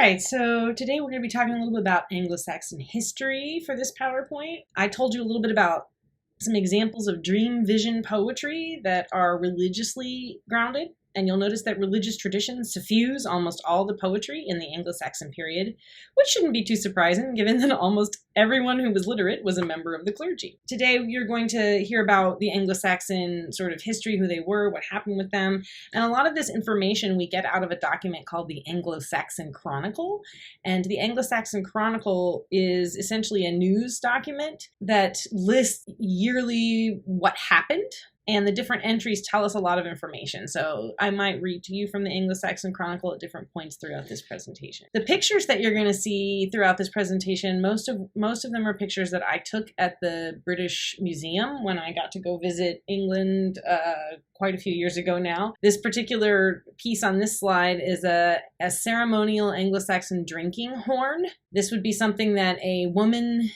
right, so today we're going to be talking a little bit about Anglo-Saxon history for this PowerPoint. I told you a little bit about some examples of dream vision poetry that are religiously grounded. And you'll notice that religious traditions suffuse almost all the poetry in the Anglo-Saxon period, which shouldn't be too surprising given that almost everyone who was literate was a member of the clergy. Today you're going to hear about the Anglo-Saxon sort of history, who they were, what happened with them, and a lot of this information we get out of a document called the Anglo-Saxon Chronicle. And the Anglo-Saxon Chronicle is essentially a news document that lists yearly what happened. And the different entries tell us a lot of information. So I might read to you from the Anglo-Saxon Chronicle at different points throughout this presentation. The pictures that you're going to see throughout this presentation, most of them are pictures that I took at the British Museum when I got to go visit England quite a few years ago now. This particular piece on this slide is a ceremonial Anglo-Saxon drinking horn. This would be something that a woman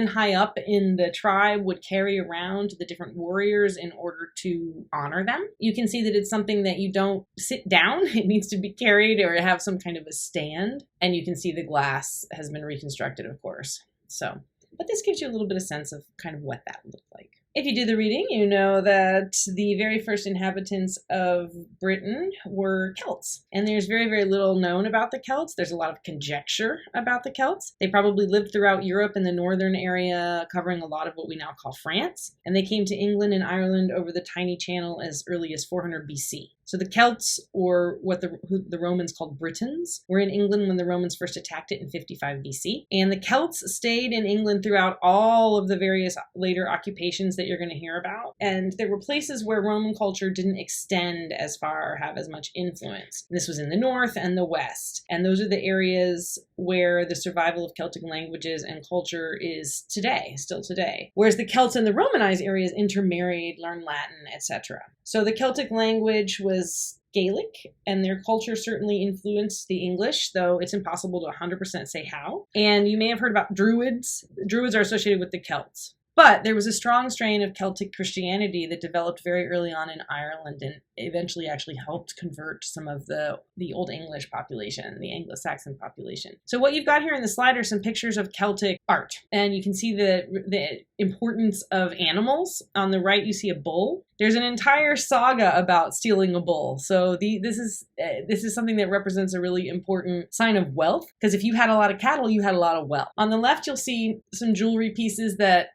high up in the tribe would carry around to the different warriors in order to honor them. You can see that it's something that you don't sit down. It needs to be carried or have some kind of a stand. And you can see the glass has been reconstructed, of course. But this gives you a little bit of sense of kind of what that looked like. If you do the reading, you know that the very first inhabitants of Britain were Celts. And there's very, very little known about the Celts. There's a lot of conjecture about the Celts. They probably lived throughout Europe in the northern area, covering a lot of what we now call France. And they came to England and Ireland over the tiny channel as early as 400 BC. So the Celts, or what the Romans called Britons, were in England when the Romans first attacked it in 55 BC. And the Celts stayed in England throughout all of the various later occupations that you're going to hear about. And there were places where Roman culture didn't extend as far or have as much influence. This was in the north and the west. And those are the areas where the survival of Celtic languages and culture is today, still today. Whereas the Celts in the Romanized areas intermarried, learned Latin, etc. So the Celtic language was Gaelic, and their culture certainly influenced the English, though it's impossible to 100% say how. And you may have heard about Druids. Druids are associated with the Celts. But there was a strong strain of Celtic Christianity that developed very early on in Ireland and eventually actually helped convert some of the Old English population, the Anglo-Saxon population. So what you've got here in the slide are some pictures of Celtic art. And you can see the importance of animals. On the right, you see a bull. There's an entire saga about stealing a bull. So this is something that represents a really important sign of wealth, because if you had a lot of cattle, you had a lot of wealth. On the left, you'll see some jewelry pieces that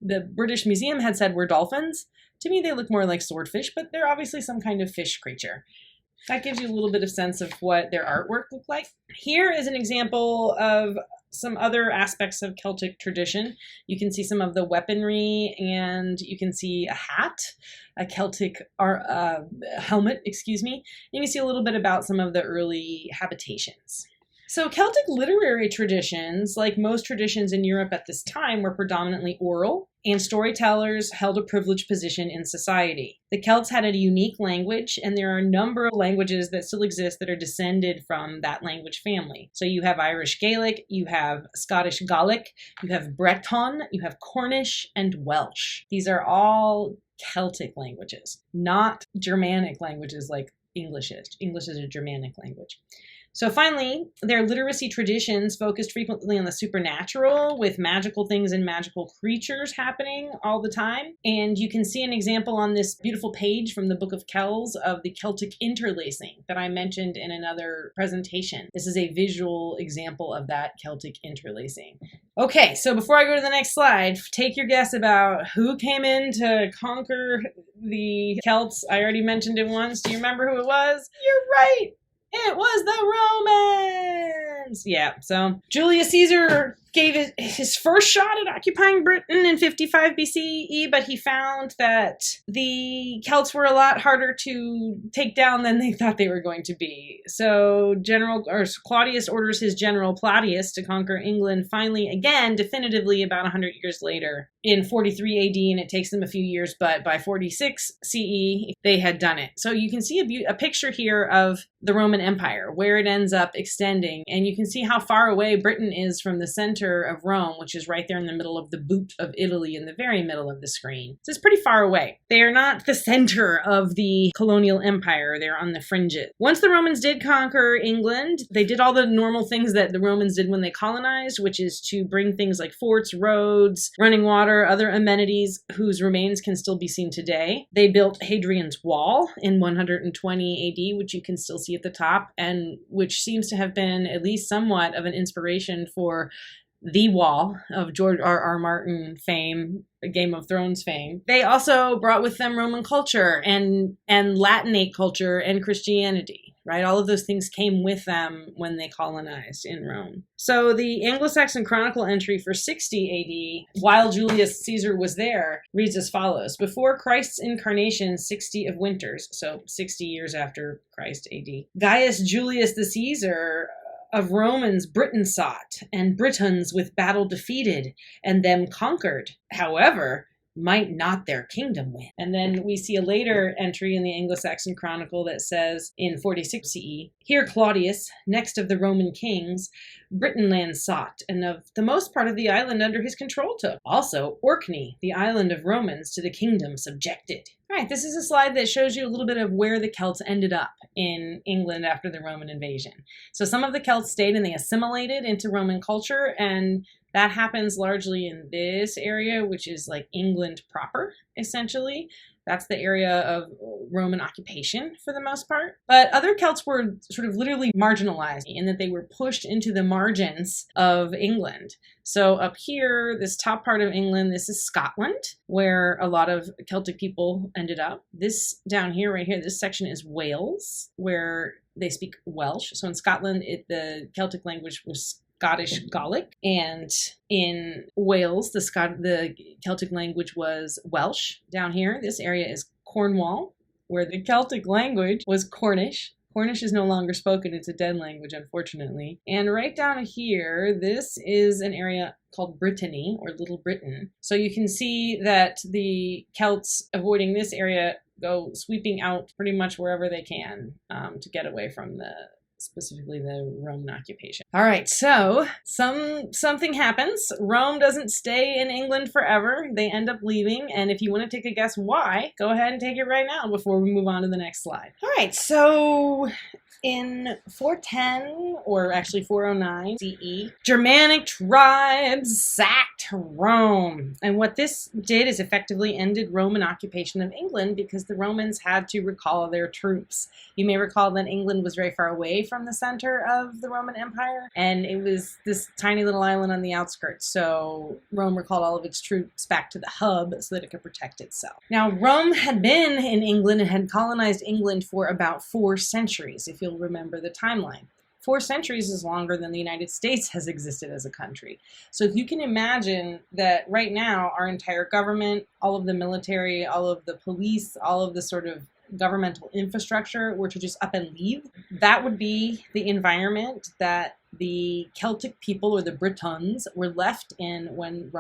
the British Museum had said were dolphins. To me, they look more like swordfish, but they're obviously some kind of fish creature. That gives you a little bit of sense of what their artwork looked like. Here is an example of some other aspects of Celtic tradition. You can see some of the weaponry, and you can see a hat, a Celtic helmet, excuse me. You can see a little bit about some of the early habitations. So Celtic literary traditions, like most traditions in Europe at this time, were predominantly oral, and storytellers held a privileged position in society. The Celts had a unique language, and there are a number of languages that still exist that are descended from that language family. So you have Irish Gaelic, you have Scottish Gaelic, you have Breton, you have Cornish, and Welsh. These are all Celtic languages, not Germanic languages like English is. English is a Germanic language. So finally, their literacy traditions focused frequently on the supernatural, with magical things and magical creatures happening all the time. And you can see an example on this beautiful page from the Book of Kells of the Celtic interlacing that I mentioned in another presentation. This is a visual example of that Celtic interlacing. Okay, so before I go to the next slide, take your guess about who came in to conquer the Celts. I already mentioned it once. Do you remember who it was? You're right! It was the Romans! Yeah, so Julius Caesar gave his first shot at occupying Britain in 55 BCE, but he found that the Celts were a lot harder to take down than they thought they were going to be. So Claudius orders his general Plautius to conquer England finally, again, definitively about 100 years later in 43 AD, and it takes them a few years, but by 46 CE, they had done it. So you can see a picture here of the Roman Empire, where it ends up extending, and you can see how far away Britain is from the center center of Rome, which is right there in the middle of the boot of Italy in the very middle of the screen. So it's pretty far away. They are not the center of the colonial empire. They're on the fringes. Once the Romans did conquer England, they did all the normal things that the Romans did when they colonized, which is to bring things like forts, roads, running water, other amenities whose remains can still be seen today. They built Hadrian's Wall in 120 AD, which you can still see at the top, and which seems to have been at least somewhat of an inspiration for the Wall of George R.R. Martin fame, Game of Thrones fame. They also brought with them Roman culture and Latinate culture and Christianity, right? All of those things came with them when they colonized in Rome. So the Anglo-Saxon Chronicle entry for 60 AD, while Julius Caesar was there, reads as follows. Before Christ's incarnation, 60 of winters, so 60 years after Christ AD, Gaius Julius the Caesar of Romans Britain sought, and Britons with battle defeated, and them conquered. However, might not their kingdom win. And then we see a later entry in the Anglo-Saxon Chronicle that says in 46 CE, here Claudius, next of the Roman kings, Britain land sought, and of the most part of the island under his control took. Also Orkney, the island of Romans, to the kingdom subjected. All right, this is a slide that shows you a little bit of where the Celts ended up in England after the Roman invasion. So some of the Celts stayed and they assimilated into Roman culture, and that happens largely in this area, which is like England proper, essentially. That's the area of Roman occupation for the most part. But other Celts were sort of literally marginalized in that they were pushed into the margins of England. So up here, this top part of England, this is Scotland, where a lot of Celtic people ended up. This down here, right here, this section is Wales, where they speak Welsh. So in Scotland, the Celtic language was Scottish Gaelic, and in Wales, the Celtic language was Welsh. Down here, this area is Cornwall, where the Celtic language was Cornish. Cornish is no longer spoken, it's a dead language, unfortunately. And right down here, this is an area called Brittany, or Little Britain. So you can see that the Celts avoiding this area go sweeping out pretty much wherever they can to get away from specifically the Roman occupation. All right, so something happens. Rome doesn't stay in England forever. They end up leaving, and if you want to take a guess why, go ahead and take it right now before we move on to the next slide. All right, so in 410, or actually 409 CE, Germanic tribes sacked Rome. And what this did is effectively ended Roman occupation of England because the Romans had to recall their troops. You may recall that England was very far away from the center of the Roman Empire, and it was this tiny little island on the outskirts. So Rome recalled all of its troops back to the hub so that it could protect itself. Now, Rome had been in England and had colonized England for about 4 centuries, if you'll remember the timeline. 4 centuries is longer than the United States has existed as a country. So if you can imagine that right now our entire government, all of the military, all of the police, all of the sort of governmental infrastructure were to just up and leave, that would be the environment that the Celtic people, or the Britons, were left in when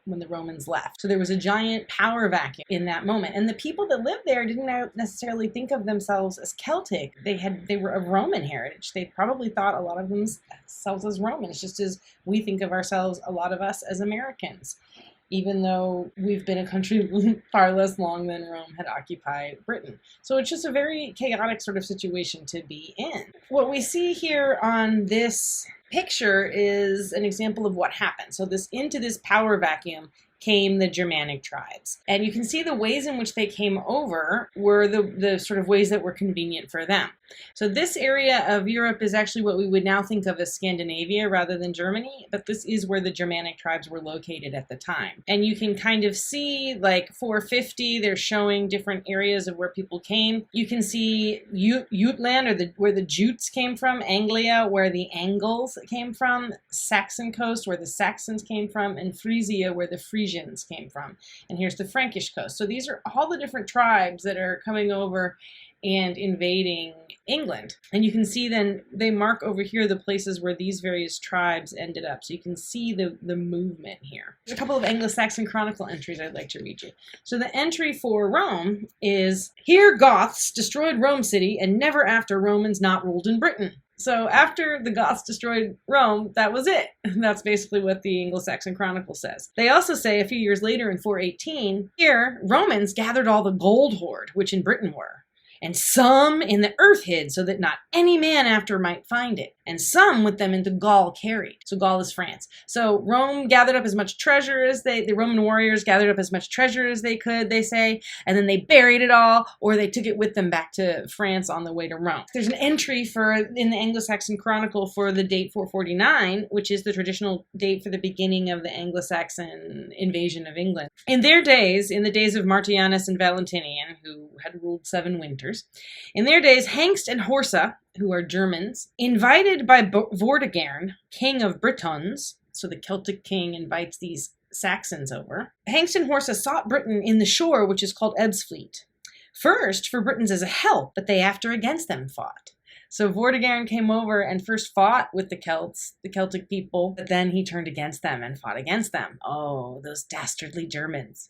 the Romans left. So there was a giant power vacuum in that moment. And the people that lived there didn't necessarily think of themselves as Celtic. They were of Roman heritage. They probably thought a lot of themselves as Romans, just as we think of ourselves, a lot of us, as Americans, even though we've been a country far less long than Rome had occupied Britain. So it's just a very chaotic sort of situation to be in. What we see here on this picture is an example of what happened. So into this power vacuum came the Germanic tribes. And you can see the ways in which they came over were the sort of ways that were convenient for them. So this area of Europe is actually what we would now think of as Scandinavia rather than Germany, but this is where the Germanic tribes were located at the time. And you can kind of see, like 450, they're showing different areas of where people came. You can see Jutland, or where the Jutes came from, Anglia, where the Angles came from, Saxon coast, where the Saxons came from, and Frisia, where the Frisians came from. And here's the Frankish coast. So these are all the different tribes that are coming over and invading England. And you can see then they mark over here the places where these various tribes ended up. So you can see the movement here. There's a couple of Anglo-Saxon Chronicle entries I'd like to read you. So the entry for Rome is, here Goths destroyed Rome city, and never after Romans not ruled in Britain. So after the Goths destroyed Rome, that was it. That's basically what the Anglo-Saxon Chronicle says. They also say a few years later in 418, here Romans gathered all the gold hoard, which in Britain were, and some in the earth hid, so that not any man after might find it, and some with them into Gaul carried. So Gaul is France. So Rome gathered up as much treasure as the Roman warriors gathered up as much treasure as they could, they say, and then they buried it all, or they took it with them back to France on the way to Rome. There's an entry in the Anglo-Saxon Chronicle for the date 449, which is the traditional date for the beginning of the Anglo-Saxon invasion of England. In their days, in the days of Martianus and Valentinian, who had ruled 7 winters, in their days, Hengst and Horsa, who are Germans, invited by Vortigern, king of Britons, so the Celtic king invites these Saxons over. Hengst and Horsa sought Britain in the shore, which is called Ebbsfleet. First for Britons as a help, but they after against them fought. So Vortigern came over and first fought with the Celts, the Celtic people, but then he turned against them and fought against them. Oh, those dastardly Germans.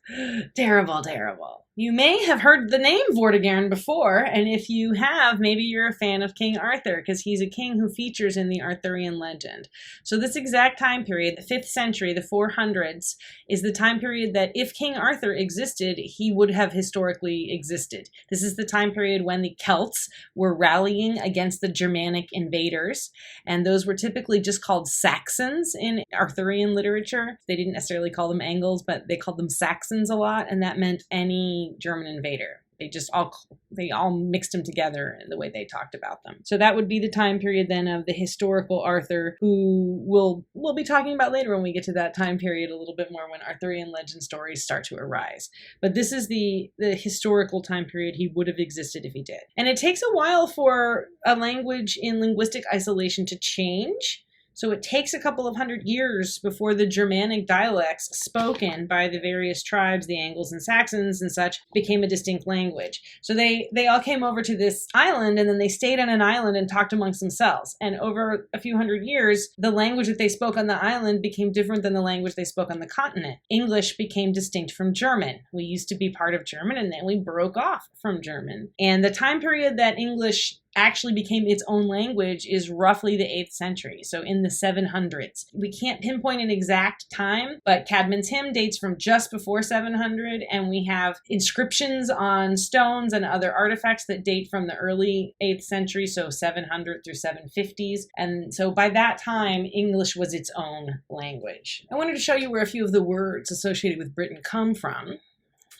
Terrible, terrible. You may have heard the name Vortigern before, and if you have, maybe you're a fan of King Arthur, because he's a king who features in the Arthurian legend. So this exact time period, the 5th century, the 400s, is the time period that if King Arthur existed, he would have historically existed. This is the time period when the Celts were rallying against the Germanic invaders, and those were typically just called Saxons in Arthurian literature. They didn't necessarily call them Angles, but they called them Saxons a lot, and that meant any German invader. They all mixed them together in the way they talked about them. So that would be the time period then of the historical Arthur, who we'll be talking about later when we get to that time period a little bit more, when Arthurian legend stories start to arise. But this is the historical time period he would have existed if he did. And it takes a while for a language in linguistic isolation to change. So it takes a couple of 100 years before the Germanic dialects spoken by the various tribes, the Angles and Saxons and such, became a distinct language. So they all came over to this island, and then they stayed on an island and talked amongst themselves. And over a few hundred years, the language that they spoke on the island became different than the language they spoke on the continent. English became distinct from German. We used to be part of German, and then we broke off from German. And the time period that English actually became its own language is roughly the 8th century, so in the 700s. We can't pinpoint an exact time, but Cadman's hymn dates from just before 700, and we have inscriptions on stones and other artifacts that date from the early 8th century, so 700 through 750s, and so by that time, English was its own language. I wanted to show you where a few of the words associated with Britain come from.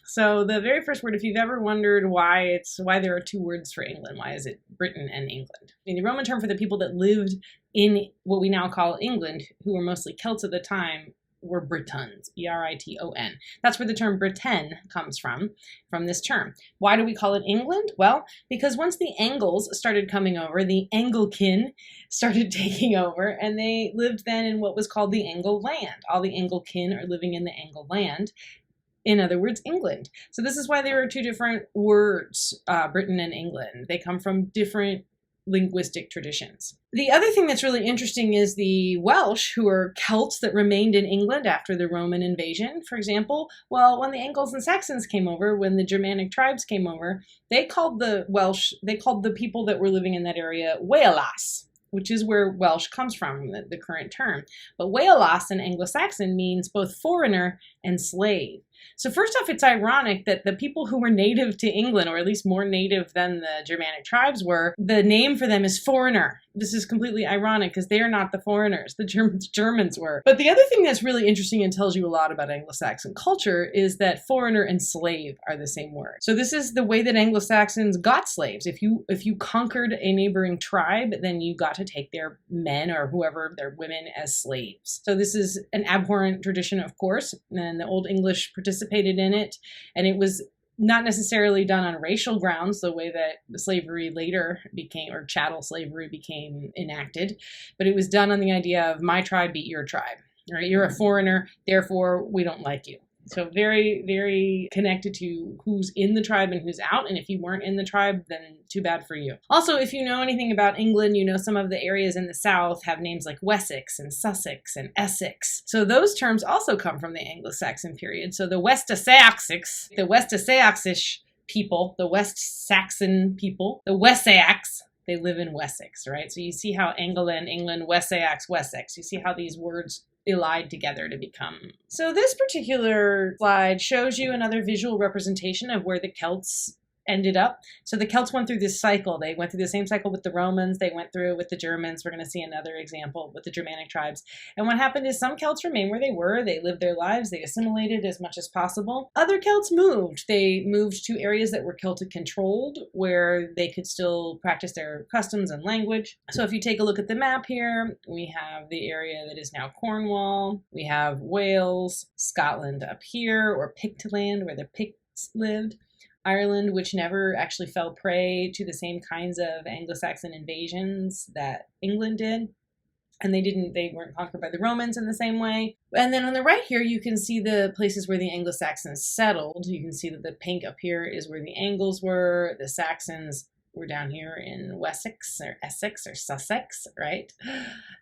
So the very first word, if you've ever wondered why there are 2 words for England, why is it Britain and England? And the Roman term for the people that lived in what we now call England, who were mostly Celts at the time, were Britons, B-R-I-T-O-N. That's where the term Britain comes from this term. Why do we call it England? Well, because once the Angles started coming over, the Anglekin started taking over, and they lived then in what was called the Angle land. All the Anglekin are living in the Angle land. In other words, England. So this is why there are 2 different words, Britain and England. They come from different linguistic traditions. The other thing that's really interesting is the Welsh, who are Celts that remained in England after the Roman invasion, for example. Well, when the Angles and Saxons came over, when the Germanic tribes came over, they called the people that were living in that area Waelas, which is where Welsh comes from, the current term. But Waelas in Anglo-Saxon means both foreigner and slave. So first off, it's ironic that the people who were native to England, or at least more native than the Germanic tribes were, the name for them is foreigner. This is completely ironic because they are not the foreigners. The Germans were. But the other thing that's really interesting and tells you a lot about Anglo-Saxon culture is that foreigner and slave are the same word. So this is the way that Anglo-Saxons got slaves. If you conquered a neighboring tribe, then you got to take their men or whoever, their women, as slaves. So this is an abhorrent tradition, of course, and the Old English participated in it, and it was not necessarily done on racial grounds, the way that slavery later became, or chattel slavery became enacted, but it was done on the idea of my tribe beat your tribe, right? You're a foreigner, therefore we don't like you. So very, very connected to who's in the tribe and who's out. And if you weren't in the tribe, then too bad for you. Also, if you know anything about England, you know some of the areas in the south have names like Wessex and Sussex and Essex. So those terms also come from the Anglo-Saxon period. So the West Saxish people, the West Saxon people, the Wessex, They live in Wessex, right? So you see how England, England, Wessex, Wessex. You see how these words allied together to become. So this particular slide shows you another visual representation of where the Celts ended up. So the Celts went through this cycle. They went through the same cycle with the Romans. They went through it with the Germans. We're going to see another example with the Germanic tribes. And what happened is some Celts remained where they were. They lived their lives. They assimilated as much as possible. Other Celts moved. They moved to areas that were Celtic controlled, where they could still practice their customs and language. So if you take a look at the map here, we have the area that is now Cornwall. We have Wales, Scotland up here, or Pictland, where the Picts lived. Ireland, which never actually fell prey to the same kinds of Anglo-Saxon invasions that England did. And they weren't conquered by the Romans in the same way. And then on the right here, you can see the places where the Anglo-Saxons settled. You can see that the pink up here is where the Angles were. The Saxons were down here in Wessex or Essex or Sussex, right?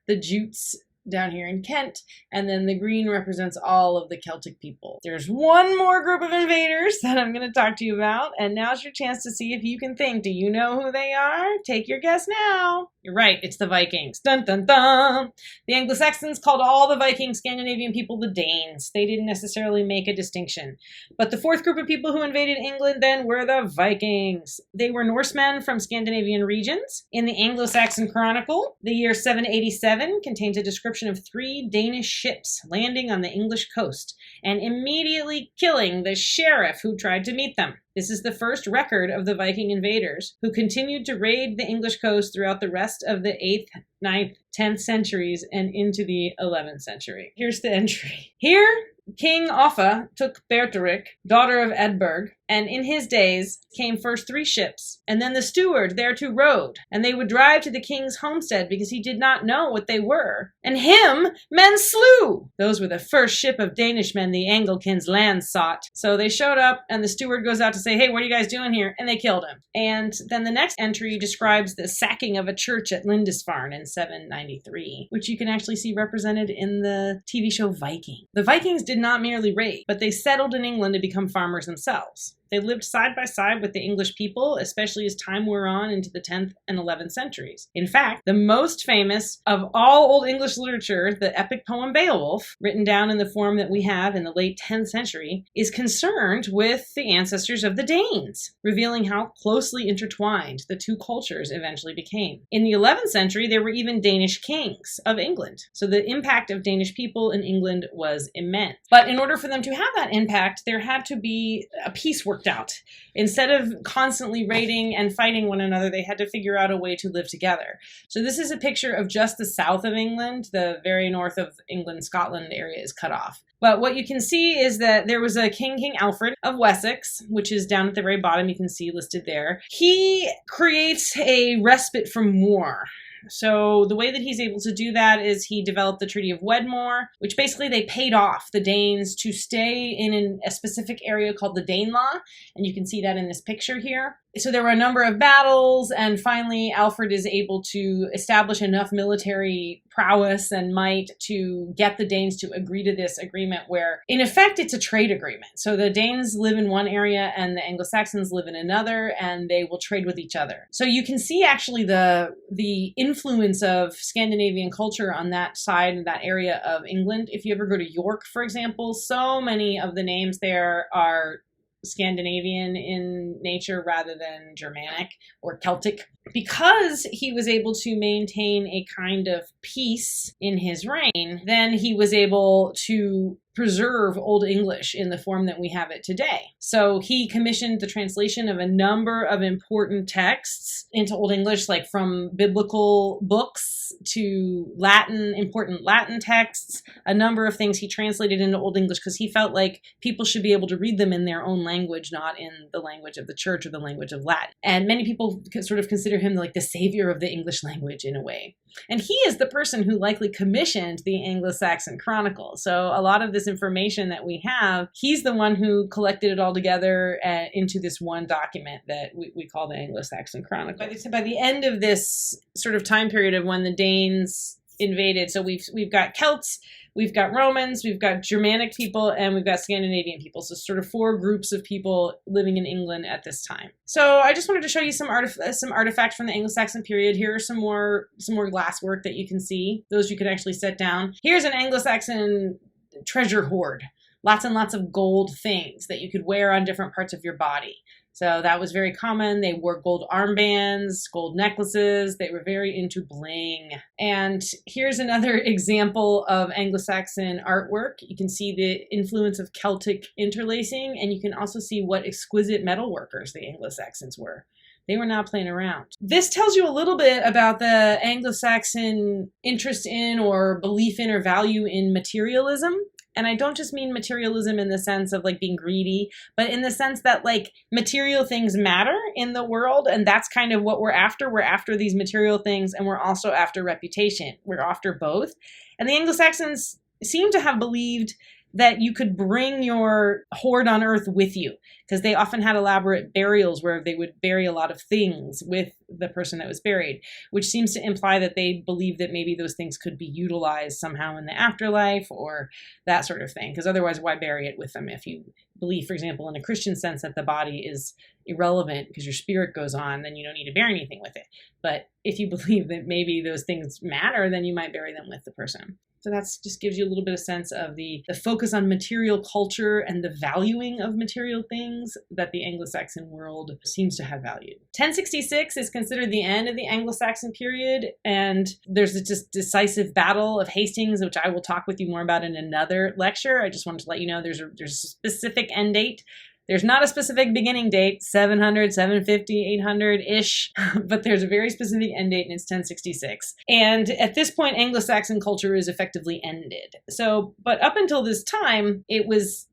The Jutes down here in Kent, and then the green represents all of the Celtic people. There's one more group of invaders that I'm going to talk to you about, and now's your chance to see if you can think. Do you know who they are? Take your guess now. You're right, it's the Vikings. Dun dun dun! The Anglo-Saxons called all the Viking Scandinavian people the Danes. They didn't necessarily make a distinction. But the fourth group of people who invaded England then were the Vikings. They were Norsemen from Scandinavian regions. In the Anglo-Saxon Chronicle, the year 787 contains a description of 3 Danish ships landing on the English coast and immediately killing the sheriff who tried to meet them. This is the first record of the Viking invaders, who continued to raid the English coast throughout the rest of the 8th, 9th, 10th centuries and into the 11th century. Here's the entry. Here, King Offa took Bertharic, daughter of Edberg, and in his days came first 3 ships, and then the steward thereto rowed, and they would drive to the king's homestead because he did not know what they were. And him men slew. Those were the first ship of Danish men the Anglicans land sought. So they showed up, and the steward goes out to say, hey, what are you guys doing here? And they killed him. And then the next entry describes the sacking of a church at Lindisfarne in 793, which you can actually see represented in the TV show Viking. The Vikings did not merely raid, but they settled in England to become farmers themselves. They lived side by side with the English people, especially as time wore on into the 10th and 11th centuries. In fact, the most famous of all Old English literature, the epic poem Beowulf, written down in the form that we have in the late 10th century, is concerned with the ancestors of the Danes, revealing how closely intertwined the two cultures eventually became. In the 11th century, there were even Danish kings of England, so the impact of Danish people in England was immense. But in order for them to have that impact, there had to be a peace worked out. Instead of constantly raiding and fighting one another, they had to figure out a way to live together. So this is a picture of just the south of England. The very north of England, Scotland area is cut off. But what you can see is that there was a King Alfred of Wessex, which is down at the very bottom, you can see listed there. He creates a respite from war. So the way that he's able to do that is he developed the Treaty of Wedmore, which basically they paid off the Danes to stay in a specific area called the Danelaw, and you can see that in this picture here. So there were a number of battles, and finally Alfred is able to establish enough military prowess and might to get the Danes to agree to this agreement where, in effect, it's a trade agreement. So the Danes live in one area and the Anglo-Saxons live in another, and they will trade with each other. So you can see actually the influence of Scandinavian culture on that side, that area of England. If you ever go to York, for example, so many of the names there are Scandinavian in nature rather than Germanic or Celtic. Because he was able to maintain a kind of peace in his reign, then he was able to preserve Old English in the form that we have it today. So he commissioned the translation of a number of important texts into Old English, like from biblical books to Latin, important Latin texts, a number of things he translated into Old English because he felt like people should be able to read them in their own language, not in the language of the church or the language of Latin. And many people sort of consider him like the savior of the English language in a way. And he is the person who likely commissioned the Anglo-Saxon Chronicle. So a lot of this information that we have, he's the one who collected it all together into this one document that we call the Anglo-Saxon Chronicle. By the end of this sort of time period of when the Danes invaded. So we've got Celts, we've got Romans, we've got Germanic people, and we've got Scandinavian people. So sort of 4 groups of people living in England at this time. So I just wanted to show you some artifacts from the Anglo-Saxon period. Here are some more glass work that you can see. Those you can actually set down. Here's an Anglo-Saxon treasure hoard. Lots and lots of gold things that you could wear on different parts of your body. So that was very common. They wore gold armbands, gold necklaces. They were very into bling. And here's another example of Anglo-Saxon artwork. You can see the influence of Celtic interlacing, and you can also see what exquisite metal workers the Anglo-Saxons were. They were not playing around. This tells you a little bit about the Anglo-Saxon interest in or belief in or value in materialism. And I don't just mean materialism in the sense of like being greedy, but in the sense that like material things matter in the world. And that's kind of what we're after. We're after these material things, and we're also after reputation. We're after both. And the Anglo-Saxons seem to have believed that you could bring your hoard on earth with you, because they often had elaborate burials where they would bury a lot of things with the person that was buried, which seems to imply that they believed that maybe those things could be utilized somehow in the afterlife or that sort of thing. Because otherwise, why bury it with them? If you believe, for example, in a Christian sense that the body is irrelevant because your spirit goes on, then you don't need to bury anything with it. But if you believe that maybe those things matter, then you might bury them with the person. So that just gives you a little bit of sense of the focus on material culture and the valuing of material things that the Anglo-Saxon world seems to have valued. 1066 is considered the end of the Anglo-Saxon period, and there's this decisive battle of Hastings, which I will talk with you more about in another lecture. I just wanted to let you know there's a specific end date. There's not a specific beginning date, 700, 750, 800-ish, but there's a very specific end date, and it's 1066. And at this point, Anglo-Saxon culture is effectively ended. So, but up until this time, it was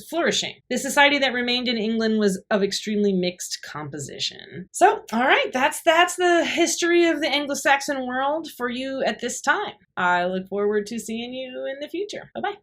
flourishing. The society that remained in England was of extremely mixed composition. So, all right, that's the history of the Anglo-Saxon world for you at this time. I look forward to seeing you in the future. Bye-bye.